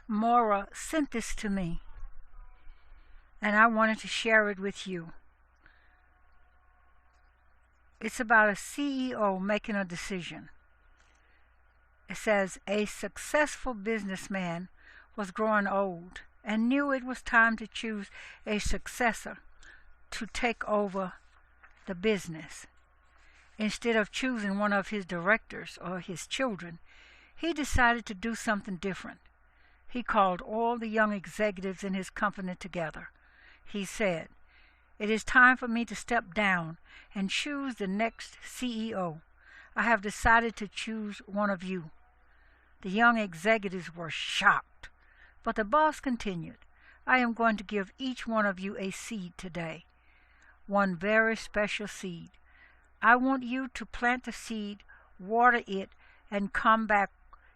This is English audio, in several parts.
Maura sent this to me, and I wanted to share it with you. It's about a CEO making a decision. It says, a successful businessman was growing old and knew it was time to choose a successor to take over the business. Instead of choosing one of his directors or his children, he decided to do something different. He called all the young executives in his company together. He said, "It is time for me to step down and choose the next CEO. I have decided to choose one of you." The young executives were shocked, but the boss continued, "I am going to give each one of you a seed today, one very special seed. I want you to plant the seed, water it, and come back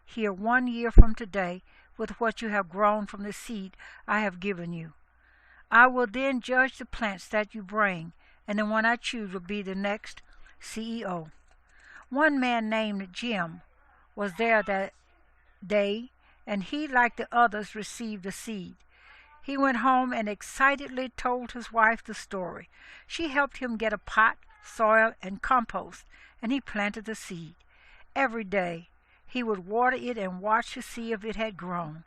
here 1 year from today with what you have grown from the seed I have given you. I will then judge the plants that you bring, and the one I choose will be the next CEO." One man named Jim was there that day, and he, like the others, received the seed. He went home and excitedly told his wife the story. She helped him get a pot, soil, and compost, and he planted the seed. Every day he would water it and watch to see if it had grown.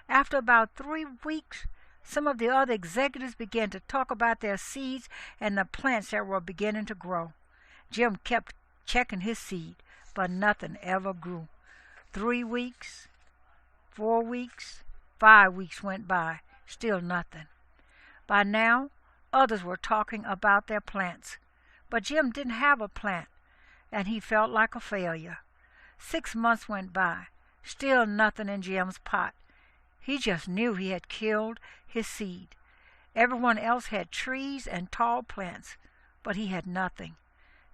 After about 3 weeks, some of the other executives began to talk about their seeds and the plants that were beginning to grow. Jim kept checking his seed, but nothing ever grew. 3 weeks, 4 weeks, 5 weeks went by, still nothing. By now, others were talking about their plants, but Jim didn't have a plant, and he felt like a failure. 6 months went by, still nothing in Jim's pot. He just knew he had killed his seed. Everyone else had trees and tall plants, but he had nothing.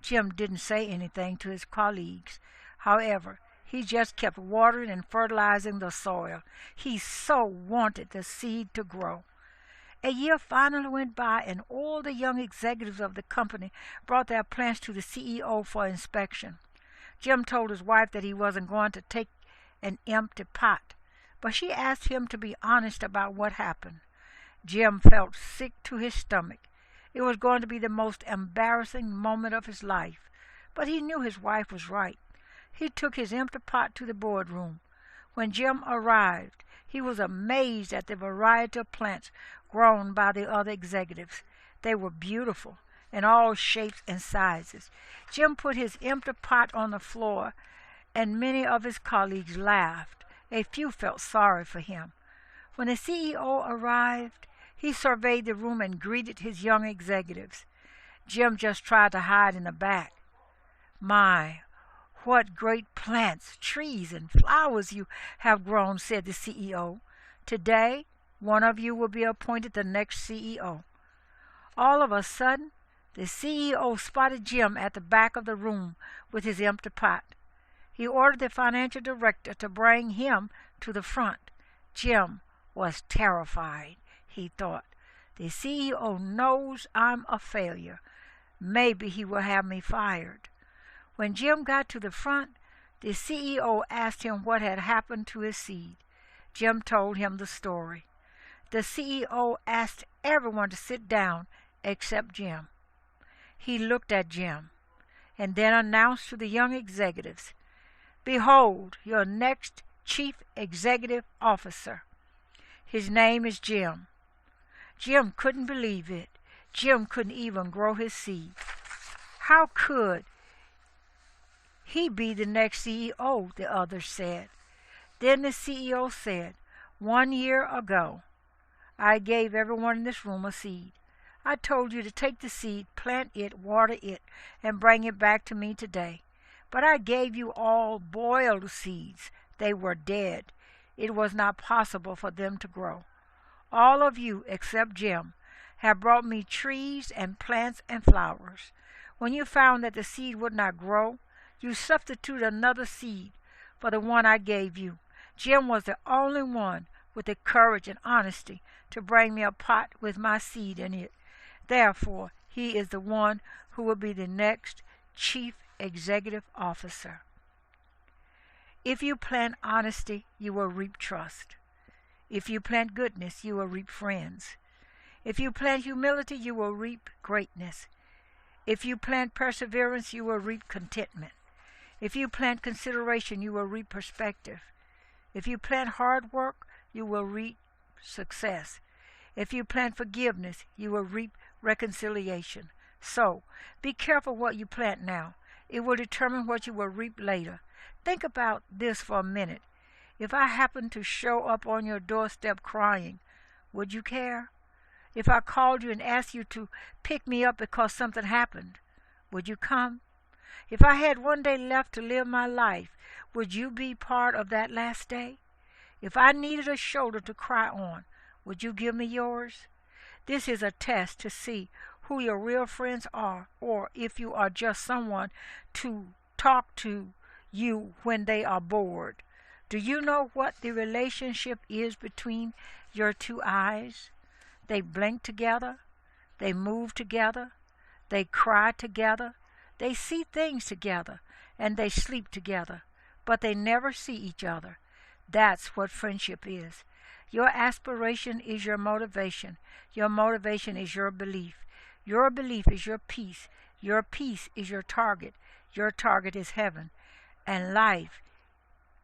Jim didn't say anything to his colleagues. However, he just kept watering and fertilizing the soil. He so wanted the seed to grow. A year finally went by, and all the young executives of the company brought their plants to the CEO for inspection. Jim told his wife that he wasn't going to take an empty pot, but she asked him to be honest about what happened. Jim felt sick to his stomach. It was going to be the most embarrassing moment of his life, but he knew his wife was right. He took his empty pot to the boardroom. When Jim arrived, he was amazed at the variety of plants grown by the other executives. They were beautiful in all shapes and sizes. Jim put his empty pot on the floor, and many of his colleagues laughed. A few felt sorry for him. When the CEO arrived, he surveyed the room and greeted his young executives. Jim just tried to hide in the back. "My, what great plants, trees, and flowers you have grown," said the CEO. "Today, one of you will be appointed the next CEO." All of a sudden, the CEO spotted Jim at the back of the room with his empty pot. He ordered the financial director to bring him to the front. Jim was terrified. He thought, "The CEO knows I'm a failure. Maybe he will have me fired." When Jim got to the front, the CEO asked him what had happened to his seed. Jim told him the story. The CEO asked everyone to sit down except Jim. He looked at Jim and then announced to the young executives, "Behold, your next Chief Executive Officer. His name is Jim." Jim couldn't believe it. Jim couldn't even grow his seed. How could he be the next CEO? The others said. Then the CEO said, "1 year ago, I gave everyone in this room a seed. I told you to take the seed, plant it, water it, and bring it back to me today. But I gave you all boiled seeds. They were dead. It was not possible for them to grow. All of you, except Jim, have brought me trees and plants and flowers. When you found that the seed would not grow, you substituted another seed for the one I gave you. Jim was the only one with the courage and honesty to bring me a pot with my seed in it. Therefore, he is the one who will be the next Chief Executive Officer." If you plant honesty, you will reap trust. If you plant goodness, you will reap friends. If you plant humility, you will reap greatness. If you plant perseverance, you will reap contentment. If you plant consideration, you will reap perspective. If you plant hard work, you will reap success. If you plant forgiveness, you will reap reconciliation. So, be careful what you plant now. It will determine what you will reap later. Think about this for a minute. If I happened to show up on your doorstep crying, would you care? If I called you and asked you to pick me up because something happened, would you come? If I had one day left to live my life, would you be part of that last day? If I needed a shoulder to cry on, would you give me yours? This is a test to see who your real friends are, or if you are just someone to talk to you when they are bored. Do you know what the relationship is between your two eyes? They blink together, they move together, they cry together, they see things together, and they sleep together, but they never see each other. That's what friendship is. Your aspiration is your motivation. Your motivation is your belief. Your belief is your peace. Your peace is your target. Your target is heaven. And life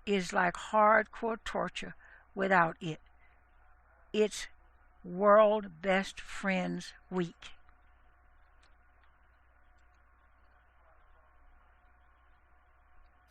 is like hardcore torture without it. It's World Best Friends Week.